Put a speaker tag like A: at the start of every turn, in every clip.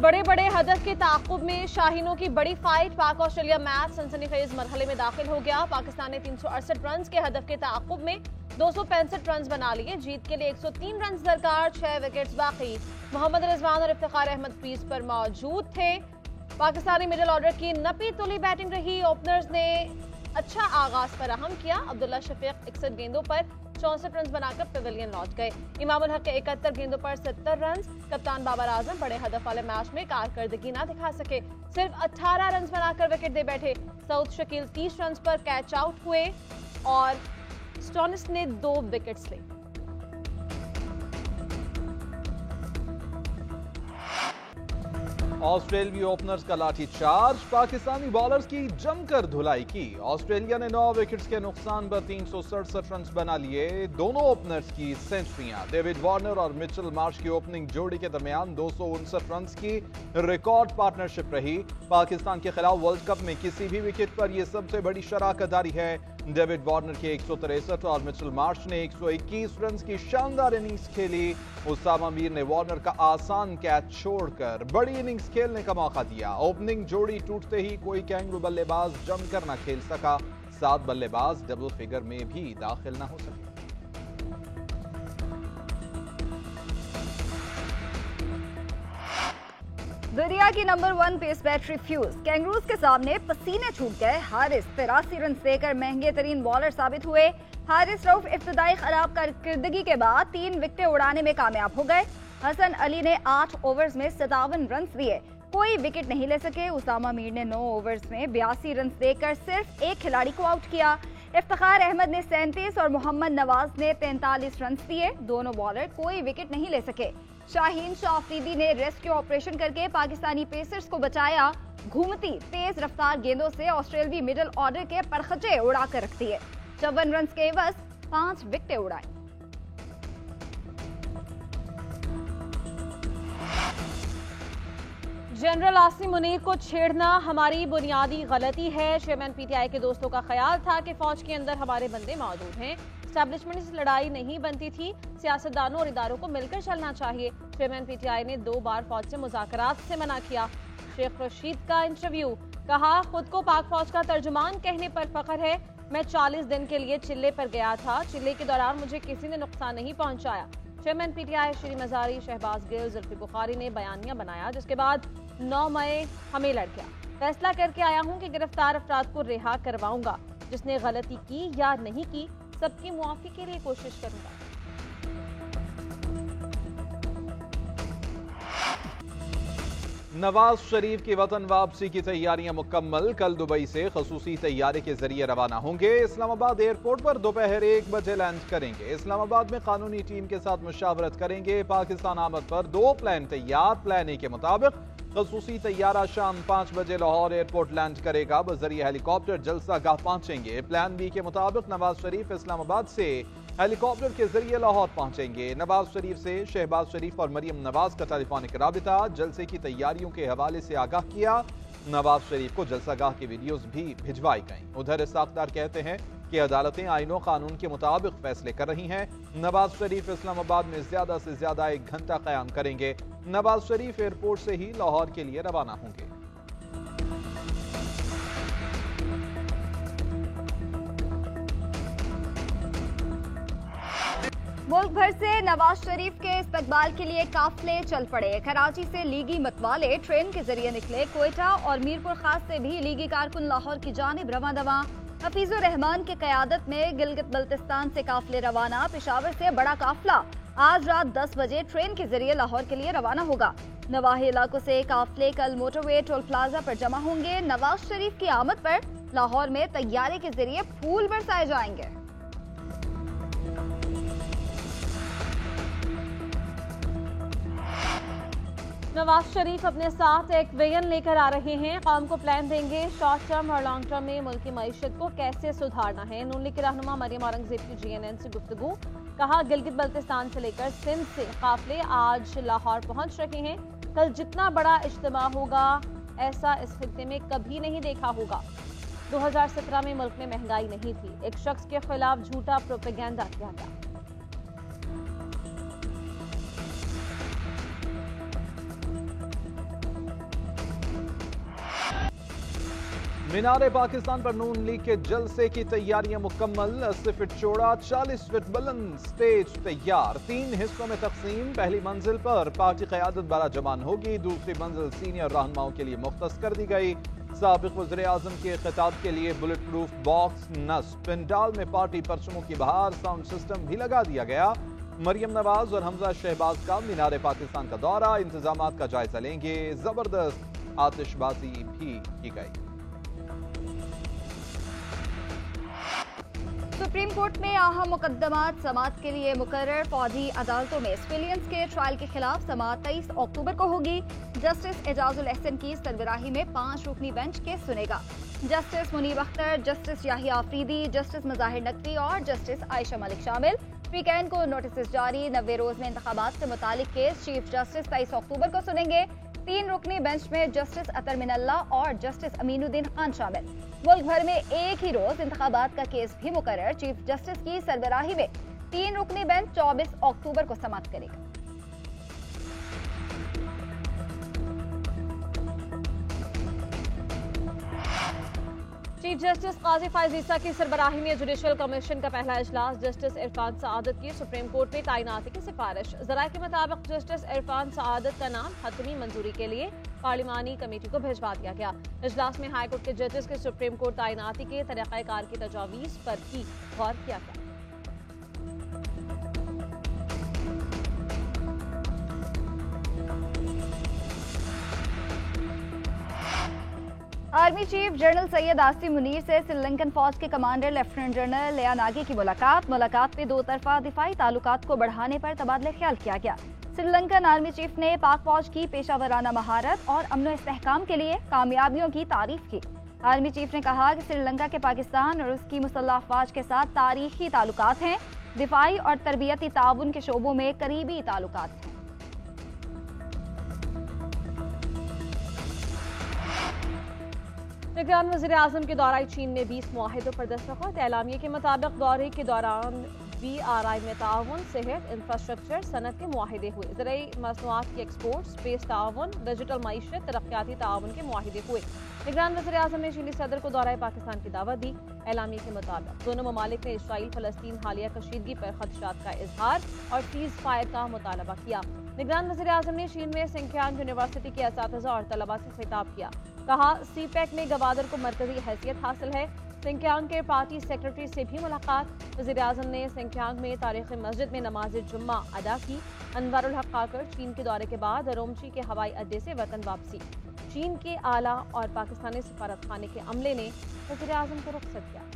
A: बड़े बड़े हदफ के ताक़ुब में शाहीनों की बड़ी फाइट। पाक ऑस्ट्रेलिया मैच सनसनीखेज मरहले में दाखिल हो गया। पाकिस्तान ने 368 रन के हदफ के ताक़ुब में 265 रन बना लिए। जीत के लिए 103 रन दरकार, 6 विकेट्स बाकी। मोहम्मद रिजवान और इफ्तिखार अहमद क्रीज पर मौजूद थे। पाकिस्तानी मिडिल ऑर्डर की नपी तुली बैटिंग रही। ओपनर्स ने अच्छा आगाज फराहम किया। अब्दुल्ला शफीक 61 गेंदों पर 64 रन बनाकर पवेलियन लौट गए। इमाम उल हक के 71 गेंदों पर 70 रन। कप्तान बाबर आजम बड़े हदफ वाले मैच में कारकर्दगी ना दिखा सके, सिर्फ 18 रन बनाकर विकेट दे बैठे। सऊद शकील 30 रन पर कैच आउट हुए और स्टोनिस ने 2 विकेट्स लिए।
B: ऑस्ट्रेलियाई ओपनर्स का लाठी चार्ज, पाकिस्तानी बॉलर्स की जमकर धुलाई की। ऑस्ट्रेलिया ने 9 विकेट्स के नुकसान पर 367 रन बना लिए। दोनों ओपनर्स की सेंचुरियां। डेविड वार्नर और मिचेल मार्श की ओपनिंग जोड़ी के दरमियान 259 रन की रिकॉर्ड पार्टनरशिप रही। पाकिस्तान के खिलाफ वर्ल्ड कप में किसी भी विकेट पर यह सबसे बड़ी शराकतदारी है। डेविड वार्नर के 163 और मिचेल मार्श ने 121 रन की शानदार इनिंग्स खेली। उसामा मीर ने वार्नर का आसान कैच छोड़कर बड़ी इनिंग्स खेलने का मौका दिया। ओपनिंग जोड़ी टूटते ही कोई कैंगरू बल्लेबाज जमकर न खेल सका। 7 बल्लेबाज डबल फिगर में भी दाखिल न हो सके।
C: दुनिया की number 1 pace battery fuse kangaroos के सामने पसीने छूट गए। हारिस 83 रन देकर महंगे तरीन बॉलर साबित हुए। हारिस रऊफ इब्तदाई खराब कारकर्दगी के बाद 3 विकेटें उड़ाने में कामयाब हो गए। हसन अली ने 8 ओवर्स में 57 रन दिए, कोई विकेट नहीं ले सके। उसामा मीर ने 9 ओवर्स में 82 रन देकर सिर्फ एक खिलाड़ी को आउट किया। इफ्तिखार अहमद ने 37 और मोहम्मद नवाज ने 43 रन दिए। दोनों बॉलर कोई विकेट नहीं ले सके। शाहीन शाह अफरीदी ने रेस्क्यू ऑपरेशन करके पाकिस्तानी पेसर्स को बचाया। घूमती तेज रफ्तार गेंदों से ऑस्ट्रेलियाई मिडिल ऑर्डर के परखचे उड़ाकर रख दिए। 54 रन के एवज 5 विकेटें उड़ाई।
A: जनरल आसिम मुनीर को छेड़ना हमारी बुनियादी गलती है। चेयरमैन पीटीआई के दोस्तों का ख्याल था कि फौज के अंदर हमारे बंदे मौजूद हैं। एस्टैब्लिशमेंट से लड़ाई नहीं बनती थी, सियासतदानों और इदारों को मिलकर चलना चाहिए। चेयरमैन पीटीआई ने 2 बार फौज से मुज़ाकरात से मना किया। शेख रशीद का इंटरव्यू, कहा खुद को पाक फौज का तर्जुमान कहने पर फख्र है। मैं 40 दिन के लिए चिल्ले पर गया था। चिल्ले के दौरान मुझे किसी ने नुकसान नहीं पहुंचाया। चेयरमैन पीटीआई श्री मजारी, शहबाज गिल, जुल्फी बुखारी ने बयानिया बनाया, जिसके बाद 9 मई हमें लड़ गया। फैसला करके आया हूं कि गिरफ्तार अफराद को रिहा करवाऊंगा। जिसने गलती की या नहीं की, सबकी मुआफी के लिए कोशिश करूंगा।
B: नवाज शरीफ की वतन वापसी की तैयारियां मुकम्मल। कल दुबई से खसूसी तैयारे के जरिए रवाना होंगे। इस्लामाबाद एयरपोर्ट पर दोपहर 1 बजे लैंड करेंगे। इस्लामाबाद में कानूनी टीम के साथ मुशावरत करेंगे। पाकिस्तान आमद पर 2 प्लान तैयार। प्लान ए के मुताबिक खसूसी तैयारा शाम 5 बजे लाहौर एयरपोर्ट लैंड करेगा। बजरिए हेलीकॉप्टर जलसागाह पहुंचेंगे। प्लान बी के मुताबिक नवाज शरीफ इस्लामाबाद से हेलीकॉप्टर के जरिए लाहौर पहुंचेंगे। नवाज शरीफ से शहबाज शरीफ और मरियम नवाज का टेलीफोनिक राबिता। जलसे की तैयारियों के हवाले से आगाह किया। नवाज शरीफ को जलसागाह की वीडियोस भी भिजवाई गईं। उधर साख्तार कहते हैं कि अदालतें आईनों कानून के मुताबिक फैसले कर रही हैं। नवाज शरीफ इस्लामाबाद में ज्यादा से ज्यादा 1 घंटा कयाम करेंगे। नवाज शरीफ एयरपोर्ट से ही लाहौर के लिए रवाना होंगे।
C: मुल्क भर से नवाज शरीफ के इस्तकबाल के लिए काफिले चल पड़े। कराची से लीगी मतवाले ट्रेन के जरिए निकले। कोयटा और मीरपुर खास से भी लीगी कारकुन लाहौर की जानिब रवां दवा। हफीजुर रहमान की क़यादत में गिलगित बल्तिस्तान से काफिले रवाना। पेशावर से बड़ा काफिला आज रात 10 बजे ट्रेन के जरिए लाहौर के लिए रवाना होगा। नवाही इलाकों से काफिले कल मोटरवे टोल प्लाजा पर जमा होंगे। नवाज शरीफ की आमद पर लाहौर में तैयारी के जरिए फूल बरसाए जाएंगे।
A: नवाज शरीफ अपने साथ एक विजन लेकर आ रहे हैं। कौम को प्लान देंगे। शॉर्ट टर्म और लॉन्ग टर्म में मुल्क की मईशत को कैसे सुधारना है। नून लीग के रहनुमा मरियम औरंगजेब की GNN से गुफ्तगू, कहा गिलगित बल्तिस्तान से लेकर सिंध से काफिले आज लाहौर पहुंच रहे हैं। कल जितना बड़ा इज्तिमा होगा ऐसा इस खित्ते में कभी नहीं देखा होगा। 2017 में मुल्क में महंगाई नहीं थी। एक शख्स के खिलाफ झूठा प्रोपेगेंडा किया गया।
B: मीनार पाकिस्तान पर नून लीग के जलसे की तैयारियां मुकम्मल। 80 फीट चौड़ा 40 फीट बुलंद स्टेज तैयार। 3 हिस्सों में तकसीम। पहली मंजिल पर पार्टी क़यादत बारा जमान होगी। दूसरी मंजिल सीनियर रहनुमाओं के लिए मुख्तस कर दी गई। साबिक़ वज़ीर आज़म के खिताब के लिए बुलेट प्रूफ बॉक्स नस्ब। पंडाल में पार्टी परचमों की बहार। साउंड सिस्टम भी लगा दिया गया। मरियम नवाज और हमजा शहबाज का मीनार पाकिस्तान का दौरा। इंतजामात का जायजा लेंगे। जबरदस्त आतिशबाजी भी की गई।
C: सुप्रीम कोर्ट में अहम मुकदमात समाअत के लिए मुकर्रर। फौजी अदालतों में सिविलियंस के ट्रायल के खिलाफ समाअत 23 अक्टूबर को होगी। जस्टिस एजाजुल एहसन की सरबराही में 5 रुकनी बेंच केस सुनेगा। Justice Munib Akhtar, justice Yahya Afridi, justice Mazahir Naqvi और जस्टिस आयशा मलिक शामिल। वीकेंड को नोटिस जारी। 90 रोज में इंतखाबात से मुतालिक केस चीफ जस्टिस 23 अक्टूबर को सुनेंगे। 3 रुकनी बेंच में जस्टिस अतर मिनल्ला और जस्टिस अमीनुद्दीन खान शामिल। मुल्क भर में एक ही रोज इंतखाबात का केस भी मुकर्रर। चीफ जस्टिस की सरबराही में 3 रुकनी बेंच 24 अक्टूबर को समाअत करेगा।
A: चीफ जस्टिस काजी फायज ईसा की सरबराही में जुडिशल कमीशन का पहला इजलास। जस्टिस इरफान सआदत की सुप्रीम कोर्ट में तैनाती की सिफारिश। जराये के मुताबिक जस्टिस इरफान सआदत का नाम हतमी मंजूरी के लिए पार्लिमानी कमेटी को भिजवा दिया गया। इजलास में हाईकोर्ट के जजेस के सुप्रीम कोर्ट तैनाती के तरीक़ाकार की तजावीज़ पर भी गौर किया गया।
C: Army chief general Syed Asim Munir से श्रीलंकन फौज के कमांडर लेफ्टिनेंट जनरल लियानागी की मुलाकात में 2 तरफा दिफाई ताल्लुकात को बढ़ाने पर तबादला ख्याल किया गया। श्रीलंकन आर्मी चीफ ने पाक फौज की पेशावराना महारत और अमन इस्तेहकाम के लिए कामयाबियों की तारीफ की। आर्मी चीफ ने कहा कि श्रीलंका के पाकिस्तान और उसकी मुसल्लह अफवाज के साथ तारीखी ताल्लुकात हैं। दिफाई और तरबियती ताउन के शोबों में करीबी ताल्लुकात हैं।
A: निगरान वज़ीर आज़म के दौरान चीन ने 20 मुआहिदों पर दस्तखत। एलामिये के मुताबिक दौरे के दौरान BRI में ताउन, सेहत, इंफ्रास्ट्रक्चर, सनत के मुआहिदे हुए। ज़राई मसनूआत की एक्सपोर्ट, स्पेस ताउन, डिजिटल मईशत, तरक्याती ताउन के मुआहिदे हुए। निगरान वज़ीर आज़म ने चीनी सदर को दौरा पाकिस्तान की दावत दी। एलामिये के मुताबिक दोनों ममालिक ने इसराइल फ़लस्तीन हालिया कशीदगी पर खदशात का इजहार और सीज़ फायर का मुतालबा किया। निगरान वज़ीर आज़म ने चीन में सिंकियांग यूनिवर्सिटी के असातिज़ा और तलबा से खिताब किया। कहा, CPEC में गवादर को मरकजी हैसियत हासिल है। सिंकियांग के पार्टी सेक्रेटरी से भी मुलाकात। वज़ीर आज़म ने सिंकियांग में तारीख़ी मस्जिद में नमाज जुम्मा अदा की। अनवरुल हक काकर चीन के दौरे के बाद रोमची के हवाई अड्डे से वतन वापसी। चीन के आला और पाकिस्तानी सफारत खाने के अमले ने वज़ीर आज़म को रुखसत किया।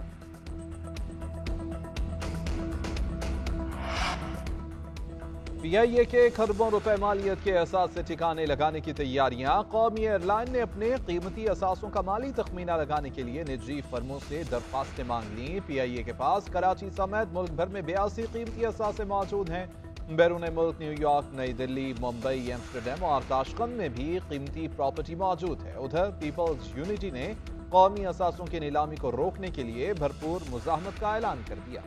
B: PIA के खरबों रुपए मालियत के असास से ठिकाने लगाने की तैयारियां। कौमी एयरलाइन ने अपने कीमती असासों का माली तखमीना लगाने के लिए निजी फर्मों से दरख्वास्तें मांग ली। PIA के पास कराची समेत मुल्क भर में 82 कीमती असासे मौजूद हैं। बैरून मुल्क न्यूयॉर्क, नई दिल्ली, मुंबई, एम्स्टरडैम और ताशकंद में भी कीमती प्रॉपर्टी मौजूद है। उधर पीपल्स यूनिटी ने कौमी असासों की नीलामी को रोकने के लिए भरपूर मुज़ाहमत का ऐलान कर दिया।